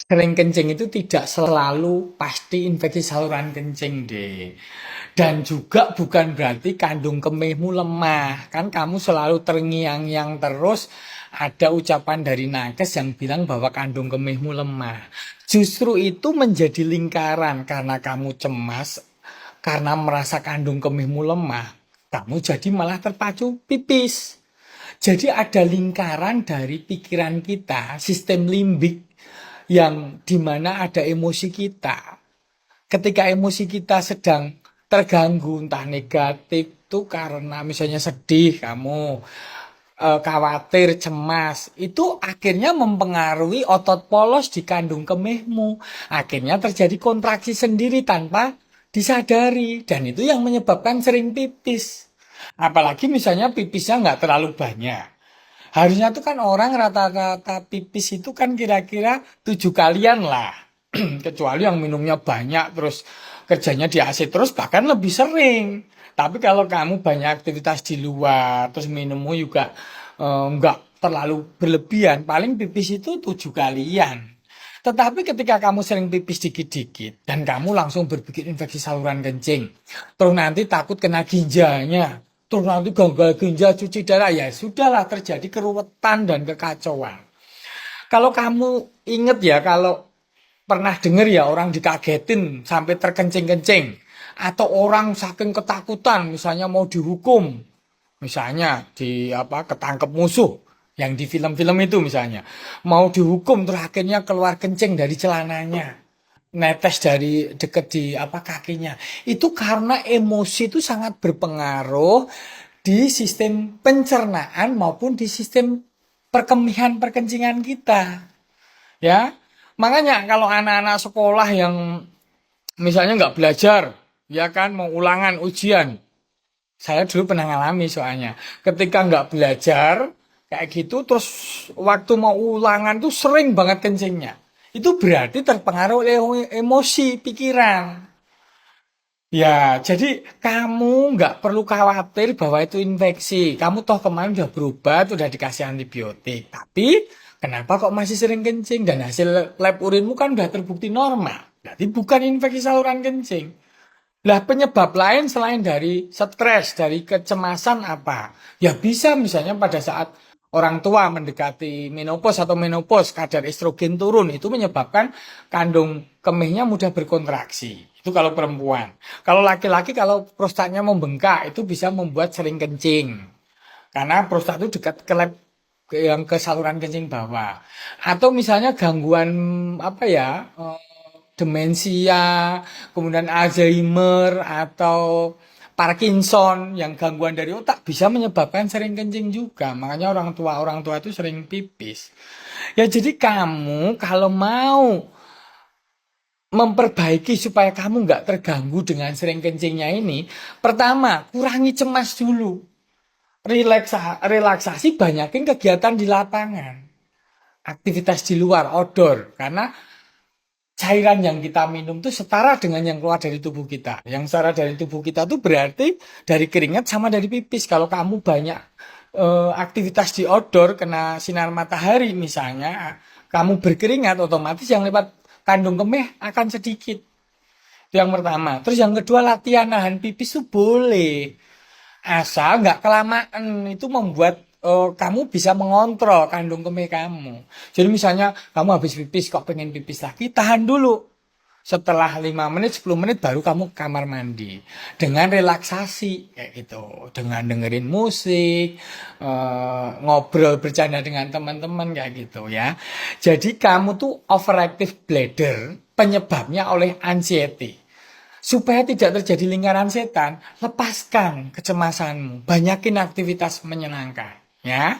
Sering kencing itu tidak selalu pasti infeksi saluran kencing deh. Dan juga bukan berarti kandung kemihmu lemah. Kan kamu selalu terngiang-ngiang terus ada ucapan dari nakes yang bilang bahwa kandung kemihmu lemah. Justru itu menjadi lingkaran karena kamu cemas, karena merasa kandung kemihmu lemah. Kamu jadi malah terpacu pipis. Jadi ada lingkaran dari pikiran kita, sistem limbik yang dimana ada emosi kita. Ketika emosi kita sedang terganggu, entah negatif tuh karena misalnya sedih kamu, khawatir, cemas, itu akhirnya mempengaruhi otot polos di kandung kemihmu. Akhirnya terjadi kontraksi sendiri tanpa disadari. Dan itu yang menyebabkan sering pipis. Apalagi misalnya pipisnya nggak terlalu banyak. Harusnya tuh kan orang rata-rata pipis itu kan kira-kira 7 kalian lah. Kecuali yang minumnya banyak terus kerjanya di AC terus bahkan lebih sering. Tapi kalau kamu banyak aktivitas di luar terus minummu juga nggak terlalu berlebihan, paling pipis itu 7 kalian. Tetapi ketika kamu sering pipis dikit-dikit dan kamu langsung berpikir infeksi saluran kencing, terus nanti takut kena ginjalnya, terus nanti gagal ginjal cuci darah, ya sudahlah terjadi keruwetan dan kekacauan. Kalau kamu inget ya, kalau pernah denger ya orang dikagetin sampai terkencing-kencing, atau orang saking ketakutan misalnya mau dihukum, misalnya di apa ketangkep musuh yang di film-film itu misalnya mau dihukum terus akhirnya keluar kencing dari celananya, netes dari deket di apa kakinya, itu karena emosi itu sangat berpengaruh di sistem pencernaan maupun di sistem perkemihan perkencingan kita, ya. Makanya kalau anak-anak sekolah yang misalnya nggak belajar, ya kan mau ulangan ujian, saya dulu pernah ngalami soalnya. Ketika nggak belajar kayak gitu, terus waktu mau ulangan tuh sering banget kencingnya. Itu berarti terpengaruh oleh emosi, pikiran. Ya, jadi kamu nggak perlu khawatir bahwa itu infeksi. Kamu toh kemarin udah berobat, udah dikasih antibiotik. Tapi kenapa kok masih sering kencing? Dan hasil lab urinmu kan udah terbukti normal. Berarti bukan infeksi saluran kencing. Lah penyebab lain selain dari stres, dari kecemasan apa? Ya bisa misalnya pada saat orang tua mendekati menopause atau menopause, kadar estrogen turun, itu menyebabkan kandung kemihnya mudah berkontraksi. Itu kalau perempuan. Kalau laki-laki kalau prostatnya membengkak, itu bisa membuat sering kencing. Karena prostat itu dekat ke lab yang ke saluran kencing bawah. Atau misalnya gangguan apa ya? Demensia, kemudian Alzheimer atau Parkinson yang gangguan dari otak bisa menyebabkan sering kencing juga. Makanya orang tua itu sering pipis. Ya jadi kamu kalau mau memperbaiki supaya kamu nggak terganggu dengan sering kencingnya ini, pertama kurangi cemas dulu. Relaksasi banyakin kegiatan di lapangan. Aktivitas di luar, outdoor. Karena cairan yang kita minum tuh setara dengan yang keluar dari tubuh kita. Yang setara dari tubuh kita tuh berarti dari keringat sama dari pipis. Kalau kamu banyak aktivitas di outdoor, kena sinar matahari misalnya, kamu berkeringat, otomatis yang lewat kandung kemih akan sedikit. Itu yang pertama. Terus yang kedua, latihan nahan pipis tuh boleh. Asal nggak kelamaan, itu membuat kamu bisa mengontrol kandung kemih kamu. Jadi misalnya kamu habis pipis kok pengen pipis lagi, tahan dulu. Setelah 5 menit, 10 menit baru kamu ke kamar mandi. Dengan relaksasi kayak gitu. Dengan dengerin musik, ngobrol bercanda dengan teman-teman kayak gitu ya. Jadi kamu tuh overactive bladder, penyebabnya oleh anxiety. Supaya tidak terjadi lingkaran setan, lepaskan kecemasanmu, banyakin aktivitas menyenangkan, ya.